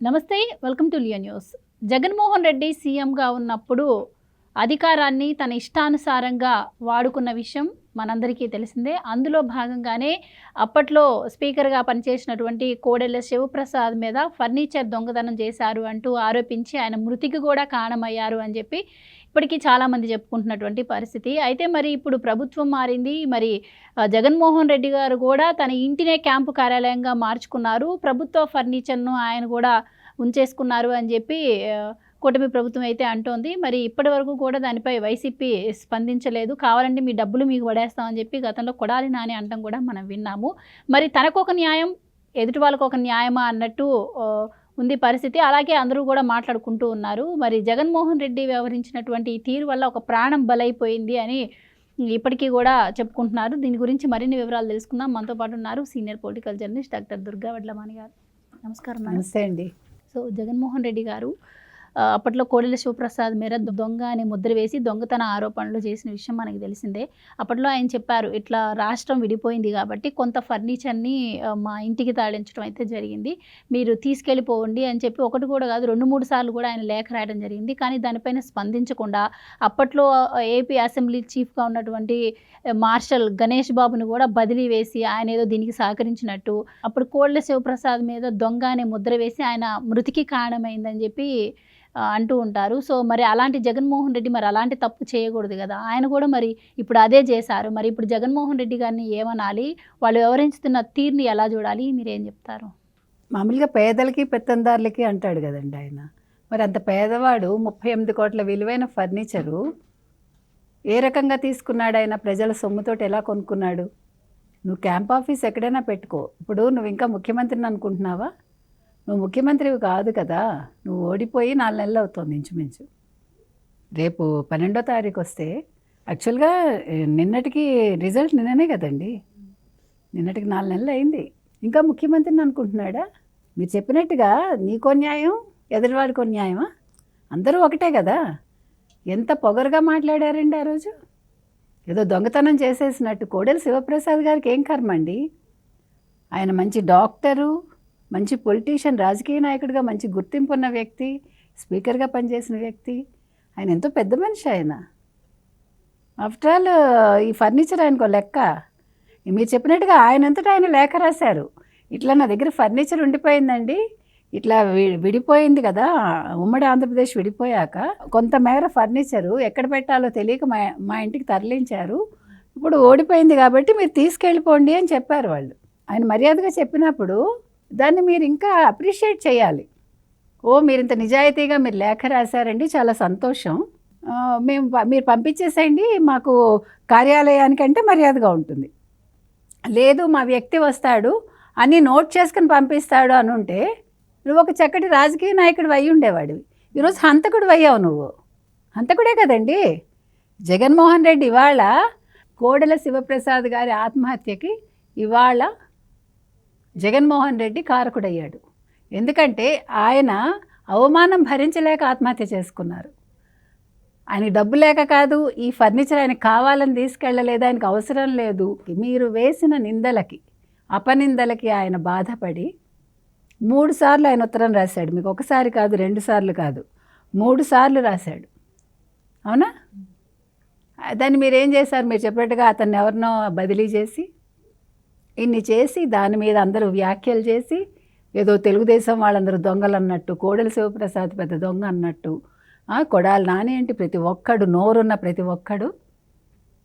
నమస్తే, welcome to Leo news. Jaganmohan Reddy సీఎంగా ఉన్నప్పుడు అధికారాన్ని తన ఇష్టానుసారంగా వాడుకున్న విషయం మనందరికీ తెలిసిందే. అందులో భాగంగానే అప్పట్లో స్పీకర్గా పనిచేసినటువంటి కోడెల శివప్రసాద్ మీద ఫర్నిచర్ దొంగతనం చేశారు అంటూ ఆరోపించి ఆయన మృతికి కూడా కారణమయ్యారు అని చెప్పి ఇప్పటికీ చాలామంది చెప్పుకుంటున్నటువంటి పరిస్థితి. అయితే మరి ఇప్పుడు ప్రభుత్వం మారింది. మరి జగన్మోహన్ రెడ్డి గారు కూడా తన ఇంటినే క్యాంపు కార్యాలయంగా మార్చుకున్నారు. ప్రభుత్వ ఫర్నిచర్ను ఆయన కూడా ఉంచేసుకున్నారు అని చెప్పి కూటమి ప్రభుత్వం అయితే అంటోంది. మరి ఇప్పటి వరకు కూడా దానిపై వైసీపీ స్పందించలేదు. కావాలంటే మీ డబ్బులు మీకు పడేస్తామని చెప్పి గతంలో కొడాలి నాని అనడం కూడా మనం విన్నాము. మరి తనకొక న్యాయం, ఎదుటి వాళ్ళకు ఒక న్యాయమా అన్నట్టు ఉంది పరిస్థితి. అలాగే అందరూ కూడా మాట్లాడుకుంటూ ఉన్నారు. మరి జగన్మోహన్ రెడ్డి వ్యవహరించినటువంటి ఈ తీరు వల్ల ఒక ప్రాణం బలైపోయింది అని ఇప్పటికీ కూడా చెప్పుకుంటున్నారు. దీని గురించి మరిన్ని వివరాలు తెలుసుకుందాం. మనతో పాటు ఉన్నారు senior political journalist doctor Durga Vadlamani గారు. నమస్కారం. నమస్తే అండి. సో జగన్మోహన్ రెడ్డి గారు అప్పట్లో కోడెల శివప్రసాద్ మేర దొంగ అని ముద్ర వేసి దొంగతన ఆరోపణలు చేసిన విషయం మనకి తెలిసిందే. అప్పట్లో ఆయన చెప్పారు, ఇట్లా రాష్ట్రం విడిపోయింది కాబట్టి కొంత ఫర్నిచర్ని మా ఇంటికి తాడించడం అయితే జరిగింది, మీరు తీసుకెళ్ళిపోండి అని చెప్పి ఒకటి కూడా కాదు 2-3 సార్లు కూడా ఆయన లేఖ రాయడం జరిగింది. కానీ దానిపైన స్పందించకుండా అప్పట్లో ఏపీ అసెంబ్లీ చీఫ్గా ఉన్నటువంటి మార్షల్ గణేష్ బాబుని కూడా బదిలీ వేసి ఆయన ఏదో దీనికి సహకరించినట్టు, అప్పుడు కోడెల శివప్రసాద్ మీద దొంగ అనే ముద్ర వేసి ఆయన మృతికి కారణమైందని చెప్పి అంటూ ఉంటారు. సో మరి అలాంటి జగన్మోహన్ రెడ్డి మరి అలాంటి తప్పు చేయకూడదు కదా. ఆయన కూడా మరి ఇప్పుడు అదే చేశారు. మరి ఇప్పుడు జగన్మోహన్ రెడ్డి గారిని ఏమనాలి, వాళ్ళు వ్యవహరిస్తున్న తీరుని ఎలా చూడాలి, మీరేం చెప్తారు? మామూలుగా పేదలకి పెత్తందారులకి అంటాడు కదండి ఆయన. మరి అంత పేదవాడు 38 కోట్ల విలువైన ఫర్నిచరు ఏ రకంగా తీసుకున్నాడు? ఆయన ప్రజల సొమ్ముతోటి ఎలా కొనుక్కున్నాడు? నువ్వు క్యాంప్ ఆఫీస్ ఎక్కడైనా పెట్టుకో. ఇప్పుడు నువ్వు ఇంకా ముఖ్యమంత్రిని అనుకుంటున్నావా? నువ్వు ముఖ్యమంత్రివి కాదు కదా. నువ్వు ఓడిపోయి 4 నెలలు అవుతుంది ఇంచుమించు. రేపు 12వ తారీఖు వస్తే యాక్చువల్గా నిన్నటికి రిజల్ట్ నిన్ననే కదండి. నిన్నటికి 4 నెలలు అయింది. ఇంకా ముఖ్యమంత్రిని అనుకుంటున్నాడా? మీరు చెప్పినట్టుగా నీకో న్యాయం, ఎదుటివాడికో న్యాయమా? అందరూ ఒకటే కదా. ఎంత పొగరుగా మాట్లాడారండి ఆ రోజు. ఏదో దొంగతనం చేసేసినట్టు. కోడెల శివప్రసాద్ గారికి ఏం కర్మ అండి? ఆయన మంచి డాక్టరు, మంచి పొలిటీషియన్, రాజకీయ నాయకుడిగా మంచి గుర్తింపు ఉన్న వ్యక్తి, స్పీకర్గా పనిచేసిన వ్యక్తి. ఆయన ఎంతో పెద్ద మనిషి ఆయన. ఆఫ్టర్ ఆల్ ఈ ఫర్నిచర్ ఆయనకో లెక్క. మీరు చెప్పినట్టుగా ఆయనంతటా ఆయన లేఖ రాశారు. ఇట్లా నా దగ్గర ఫర్నిచర్ ఉండిపోయిందండి, ఇట్లా విడిపోయింది కదా, ఉమ్మడి ఆంధ్రప్రదేశ్ విడిపోయాక కొంతమేర ఫర్నిచరు ఎక్కడ పెట్టాలో తెలియక మా ఇంటికి తరలించారు, ఇప్పుడు ఓడిపోయింది కాబట్టి మీరు తీసుకెళ్ళిపోండి అని చెప్పారు వాళ్ళు. ఆయన మర్యాదగా చెప్పినప్పుడు దాన్ని మీరు ఇంకా అప్రిషియేట్ చేయాలి. మీరు ఇంత నిజాయితీగా మీరు లేఖ రాశారండి, చాలా సంతోషం, మీరు పంపించేసేయండి మాకు కార్యాలయానికంటే మర్యాదగా ఉంటుంది. లేదు మా వ్యక్తి వస్తాడు అన్నీ నోట్ చేసుకుని పంపిస్తాడు అని ఉంటే నువ్వు ఒక చక్కటి రాజకీయ నాయకుడు అయి ఉండేవాడివి. ఈరోజు హంతకుడు అయ్యావు. నువ్వు హంతకుడే కదండి. జగన్మోహన్ రెడ్డి ఇవాళ కోడెల శివప్రసాద్ గారి ఆత్మహత్యకి ఇవాళ జగన్మోహన్ రెడ్డి కారకుడయ్యాడు. ఎందుకంటే ఆయన అవమానం భరించలేక ఆత్మహత్య చేసుకున్నారు. ఆయన డబ్బు లేక కాదు, ఈ ఫర్నిచర్ ఆయనకు కావాలని తీసుకెళ్ళలేదు, ఆయనకు అవసరం లేదు. మీరు వేసిన నిందలకి, అపనిందలకి ఆయన బాధపడి 3 సార్లు ఆయన ఉత్తరం రాశాడు. మీకు ఒకసారి కాదు, 2 సార్లు కాదు, 3 సార్లు రాశాడు. అవునా? దాన్ని మీరు ఏం చేశారు? మీరు చెప్పినట్టుగా అతన్ని ఎవరినో బదిలీ చేసి ఇన్ని చేసి దాని మీద అందరూ వ్యాఖ్యలు చేసి ఏదో తెలుగుదేశం వాళ్ళందరూ దొంగలు అన్నట్టు, కోడెల శివప్రసాద్ పెద్ద దొంగ అన్నట్టు, కొడాలి నాని ఏంటి, ప్రతి ఒక్కడు నోరున్న ప్రతి ఒక్కడు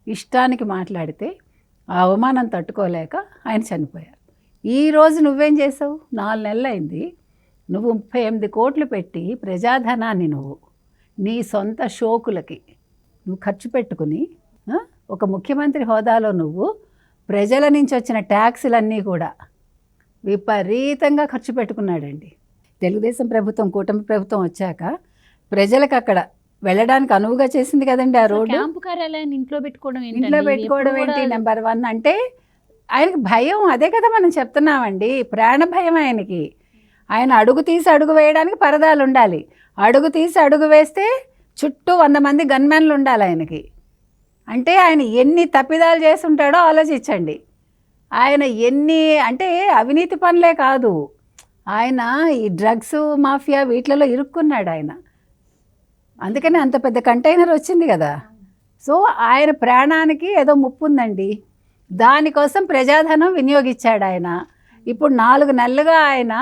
ఇష్టానికి మాట్లాడితే ఆ అవమానం తట్టుకోలేక ఆయన చనిపోయారు. ఈరోజు నువ్వేం చేసావు? 4 నెలలు అయింది. నువ్వు 38 కోట్లు పెట్టి ప్రజాధనాన్ని నువ్వు నీ సొంత షోకులకి నువ్వు ఖర్చు పెట్టుకుని ఒక ముఖ్యమంత్రి హోదాలో నువ్వు ప్రజల నుంచి వచ్చిన ట్యాక్సులన్నీ కూడా విపరీతంగా ఖర్చు పెట్టుకున్నాడండి. తెలుగుదేశం ప్రభుత్వం, కూటమి ప్రభుత్వం వచ్చాక ప్రజలకు అక్కడ వెళ్ళడానికి అనువుగా చేసింది కదండి ఆ రోడ్డు. క్యాంపు కార్యాలయాన్ని ఇంట్లో పెట్టుకోవడం ఏంటి? నెంబర్ 1 అంటే ఆయనకి భయం. అదే కదా మనం చెప్తున్నామండి, ప్రాణ భయం ఆయనకి. ఆయన అడుగు తీసి అడుగు వేయడానికి పరదాలు ఉండాలి. అడుగు తీసి అడుగు వేస్తే చుట్టూ 100 మంది గన్మెన్లు ఉండాలి ఆయనకి. అంటే ఆయన ఎన్ని తప్పిదాలు చేస్తుంటాడో ఆలోచించండి. ఆయన ఎన్ని అంటే అవినీతి పనులే కాదు, ఆయన ఈ డ్రగ్స్ మాఫియా వీటిలలో ఇరుక్కున్నాడు ఆయన. అందుకని అంత పెద్ద కంటైనర్ వచ్చింది కదా. సో ఆయన ప్రాణానికి ఏదో ముప్పు ఉందండి, దానికోసం ప్రజాధనం వినియోగించాడు ఆయన. ఇప్పుడు 4 నెలలుగా ఆయన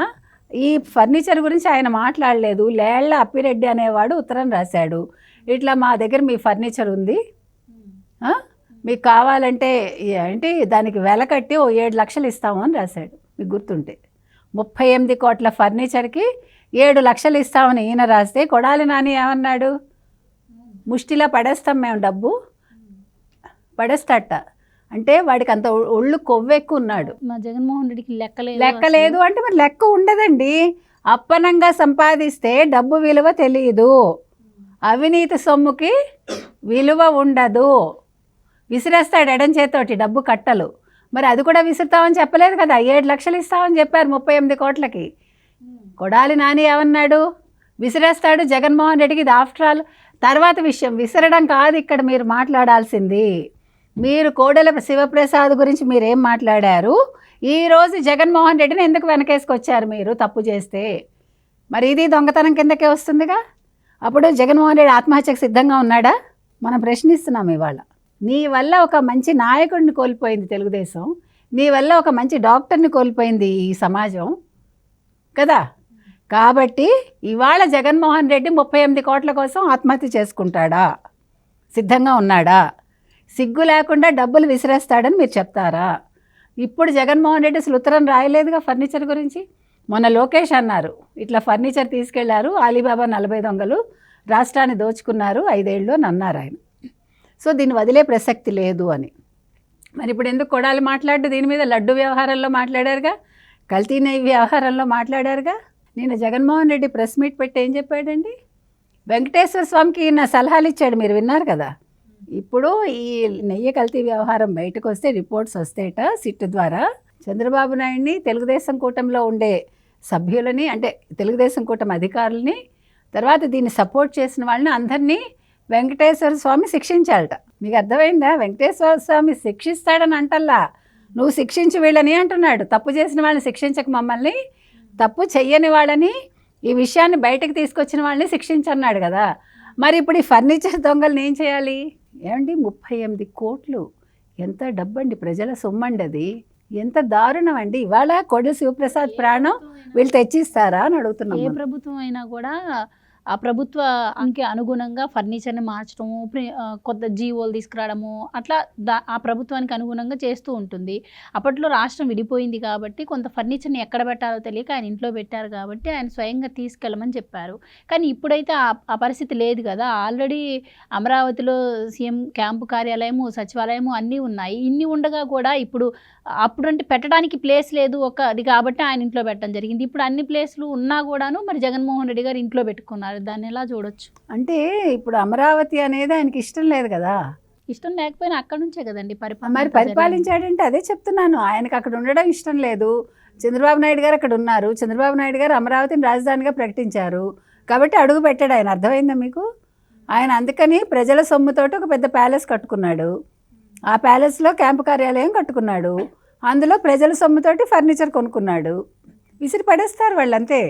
ఈ ఫర్నిచర్ గురించి ఆయన మాట్లాడలేదు. లేళ్ల అప్పిరెడ్డి అనేవాడు ఉత్తరం రాశాడు, ఇట్లా మా దగ్గర మీ ఫర్నిచర్ ఉంది, మీకు కావాలంటే ఏంటి దానికి వెల కట్టి ఓ 7 లక్షలు ఇస్తాము అని రాశాడు. మీకు గుర్తుంటే 38 కోట్ల ఫర్నిచర్కి 7 లక్షలు ఇస్తామని ఈయన రాస్తే కొడాలి నాని ఏమన్నాడు, ముష్టిలా పడేస్తాం మేము డబ్బు, పడేస్తాట. అంటే వాడికి అంత ఒళ్ళు కొవ్వెక్కు ఉన్నాడు. మా జగన్మోహన్ రెడ్డికి లెక్క లేదు అంటే మరి లెక్క ఉండదండి. అప్పనంగా సంపాదిస్తే డబ్బు విలువ తెలియదు, అవినీతి సొమ్ముకి విలువ ఉండదు. విసిరేస్తాడు ఎడం చేతోటి డబ్బు కట్టలు. మరి అది కూడా విసురుతామని చెప్పలేదు కదా, 7 లక్షలు ఇస్తామని చెప్పారు 38 కోట్లకి. కొడాలి నాని ఏమన్నాడు, విసిరేస్తాడు జగన్మోహన్ రెడ్డికి. ఇది ఆఫ్టర్ ఆల్ తర్వాత విషయం, విసరడం కాదు ఇక్కడ మీరు మాట్లాడాల్సింది. మీరు కోడెల శివప్రసాద్ గురించి మీరేం మాట్లాడారు, ఈరోజు జగన్మోహన్ రెడ్డిని ఎందుకు వెనకేసుకొచ్చారు మీరు తప్పు చేస్తే? మరి ఇది దొంగతనం కిందకే వస్తుందిగా. అప్పుడు జగన్మోహన్ రెడ్డి ఆత్మహత్యకు సిద్ధంగా ఉన్నాడా? మనం ప్రశ్నిస్తున్నాం ఇవాళ. నీ వల్ల ఒక మంచి నాయకుడిని కోల్పోయింది తెలుగుదేశం, నీ వల్ల ఒక మంచి డాక్టర్ని కోల్పోయింది ఈ సమాజం కదా. కాబట్టి ఇవాళ జగన్మోహన్ రెడ్డి 38 కోట్ల కోసం ఆత్మహత్య చేసుకుంటాడా, సిద్ధంగా ఉన్నాడా? సిగ్గు లేకుండా డబ్బులు విసిరేస్తాడని మీరు చెప్తారా? ఇప్పుడు జగన్మోహన్ రెడ్డి అసలు ఉత్తరం రాయలేదుగా ఫర్నిచర్ గురించి. మొన్న లోకేష్ అన్నారు, ఇట్లా ఫర్నిచర్ తీసుకెళ్లారు అలీబాబా 40 దొంగలు, రాష్ట్రాన్ని దోచుకున్నారు 5 ఏళ్ళు అని అన్నారు ఆయన. సో దీన్ని వదిలే ప్రసక్తి లేదు అని. మరి ఇప్పుడు ఎందుకు కొడాలి మాట్లాడు, దీని మీద లడ్డు వ్యవహారంలో మాట్లాడారుగా, కల్తీ నెయ్యి వ్యవహారంలో మాట్లాడారుగా. నిన్న జగన్మోహన్ రెడ్డి ప్రెస్ మీట్ పెట్టి ఏం చెప్పాడండి, వెంకటేశ్వర స్వామికి ఈయన సలహాలు ఇచ్చాడు, మీరు విన్నారు కదా. ఇప్పుడు ఈ నెయ్యి కల్తీ వ్యవహారం బయటకు వస్తే, రిపోర్ట్స్ వస్తేట సిట్ ద్వారా చంద్రబాబు నాయుడిని, తెలుగుదేశం కూటమిలో ఉండే సభ్యులని, అంటే తెలుగుదేశం కూటమి అధికారులని, తర్వాత దీన్ని సపోర్ట్ చేసిన వాళ్ళని అందరినీ వెంకటేశ్వర స్వామి శిక్షించాలట. మీకు అర్థమైందా? వెంకటేశ్వర స్వామి శిక్షిస్తాడని అంటల్లా, నువ్వు శిక్షించి వీళ్ళని అంటున్నాడు. తప్పు చేసిన వాళ్ళని శిక్షించక మమ్మల్ని, తప్పు చెయ్యని వాళ్ళని, ఈ విషయాన్ని బయటకు తీసుకొచ్చిన వాళ్ళని శిక్షించన్నాడు కదా. మరి ఇప్పుడు ఈ ఫర్నిచర్ దొంగల్ని ఏం చేయాలి? ఏమండి 38 కోట్లు ఎంత డబ్బండి, ప్రజల సొమ్మండి అది. ఎంత దారుణం అండి. ఇవాళ కోడెల శివప్రసాద్ ప్రాణం వీళ్ళు తెచ్చిస్తారా అని అడుగుతున్నాం. ఏ ప్రభుత్వం అయినా కూడా ఆ ప్రభుత్వ అంకె అనుగుణంగా ఫర్నిచర్ని మార్చడము, కొత్త జీవోలు తీసుకురావడము, అట్లా ఆ ప్రభుత్వానికి అనుగుణంగా చేస్తూ ఉంటుంది. అప్పట్లో రాష్ట్రం విడిపోయింది కాబట్టి కొంత ఫర్నిచర్ని ఎక్కడ పెట్టాలో తెలియక ఆయన ఇంట్లో పెట్టారు కాబట్టి ఆయన స్వయంగా తీసుకెళ్ళమని చెప్పారు. కానీ ఇప్పుడైతే ఆ పరిస్థితి లేదు కదా. ఆల్రెడీ అమరావతిలో సీఎం క్యాంపు కార్యాలయము, సచివాలయము అన్నీ ఉన్నాయి. ఇన్ని ఉండగా కూడా ఇప్పుడు అప్పుడంటే పెట్టడానికి ప్లేస్ లేదు ఒకటి కాబట్టి ఆయన ఇంట్లో పెట్టడం జరిగింది. ఇప్పుడు అన్ని ప్లేస్లు ఉన్నా కూడాను మరి జగన్మోహన్ రెడ్డి గారు ఇంట్లో పెట్టుకున్నారు. దాన్ని ఎలా చూడొచ్చు? అంటే ఇప్పుడు అమరావతి అనేది ఆయనకి ఇష్టం లేదు కదా. ఇష్టం లేకపోయినా అక్కడ నుంచే కదండి మరి పరిపాలించాడంటే అదే చెప్తున్నాను. ఆయనకు అక్కడ ఉండడం ఇష్టం లేదు. చంద్రబాబు నాయుడు గారు అక్కడ ఉన్నారు. చంద్రబాబు నాయుడు గారు అమరావతిని రాజధానిగా ప్రకటించారు కాబట్టి అడుగు పెట్టాడు ఆయన. అర్థమైందా మీకు? ఆయన అందుకని ప్రజల సొమ్ముతోటి ఒక పెద్ద ప్యాలెస్ కట్టుకున్నాడు. ఆ ప్యాలెస్లో క్యాంపు కార్యాలయం కట్టుకున్నాడు. అందులో ప్రజల సొమ్ముతోటి ఫర్నిచర్ కొనుక్కున్నాడు. విసిరి పడేస్తారు వాళ్ళు అంతే.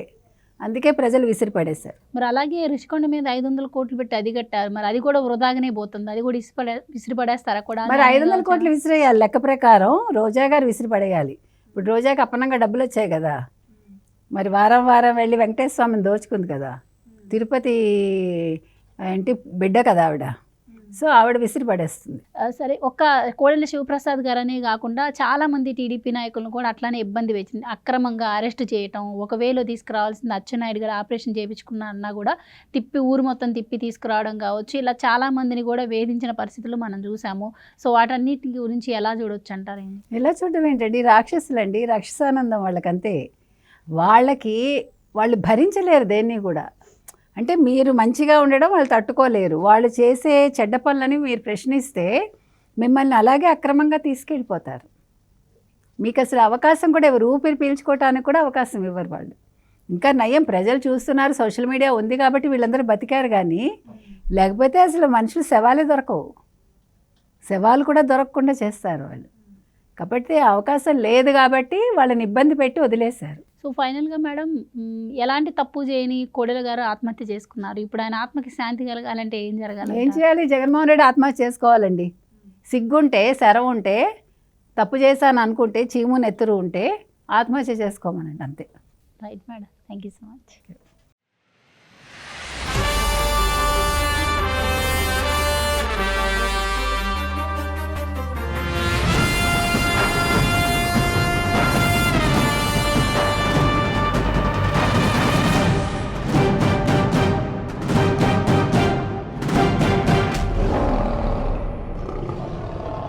అందుకే ప్రజలు విసిరి పడేస్తారు. మరి అలాగే రుషికొండ మీద 500 కోట్లు పెట్టి అది కట్టారు. మరి అది కూడా వృధాగానే పోతుంది. అది కూడా విసిరి పడేస్తారా కూడా? మరి 500 కోట్లు విసిరేయాలి. లెక్క ప్రకారం రోజా గారు విసిరి పడేయాలి. ఇప్పుడు రోజాకి అప్పనంగా డబ్బులు వచ్చాయి కదా. మరి వారం వారం వెళ్ళి వెంకటేశ్వర స్వామిని దోచుకుంది కదా. తిరుపతి ఏంటి బిడ్డ కదా ఆవిడ. సో ఆవిడ విసిరి పడేస్తుంది. సరే, ఒక్క కోడెల శివప్రసాద్ గారనే కాకుండా చాలామంది టీడీపీ నాయకులను కూడా అట్లానే ఇబ్బంది వచ్చింది. అక్రమంగా అరెస్ట్ చేయటం, ఒకవేళ తీసుకురావాల్సింది అచ్చెన్నాయుడు గారు ఆపరేషన్ చేయించుకున్నా కూడా ఊరు మొత్తం తిప్పి తీసుకురావడం కావచ్చు, ఇలా చాలామందిని కూడా వేధించిన పరిస్థితులు మనం చూసాము. సో వాటన్నిటి గురించి ఎలా చూడొచ్చు అంటారండి? ఎలా చూడడం ఏంటండి, రాక్షసులండి, రాక్షసానందం వాళ్ళకంతే. వాళ్ళు భరించలేరు దేన్ని కూడా. అంటే మీరు మంచిగా ఉండడం వాళ్ళు తట్టుకోలేరు. వాళ్ళు చేసే చెడ్డ పనులని మీరు ప్రశ్నిస్తే మిమ్మల్ని అలాగే అక్రమంగా తీసుకెళ్ళిపోతారు. మీకు అసలు అవకాశం కూడా ఎవరు ఊపిరి పీల్చుకోవటానికి కూడా అవకాశం ఇవ్వరు వాళ్ళు. ఇంకా నయం ప్రజలు చూస్తున్నారు, సోషల్ మీడియా ఉంది కాబట్టి వీళ్ళందరూ బతికారు. కానీ లేకపోతే అసలు మనుషులు శవాలే దొరకవు. శవాలు కూడా దొరకకుండా చేస్తారు వాళ్ళు. కాబట్టి అవకాశం లేదు కాబట్టి వాళ్ళని ఇబ్బంది పెట్టి వదిలేశారు. సో ఫైనల్గా మేడం ఎలాంటి తప్పు చేయని కోడెల గారు ఆత్మహత్య చేసుకున్నారు. ఇప్పుడు ఆయన ఆత్మకి శాంతి కలగాలంటే ఏం జరగాలి? ఏం చేయాలి? జగన్మోహన్ రెడ్డి ఆత్మహత్య చేసుకోవాలండి. సిగ్గుంటే, శరం ఉంటే, తప్పు చేశాను అనుకుంటే, చీము నెత్తురు ఉంటే ఆత్మహత్య చేసుకోమనండి, అంతే. Right madam, thank you so much.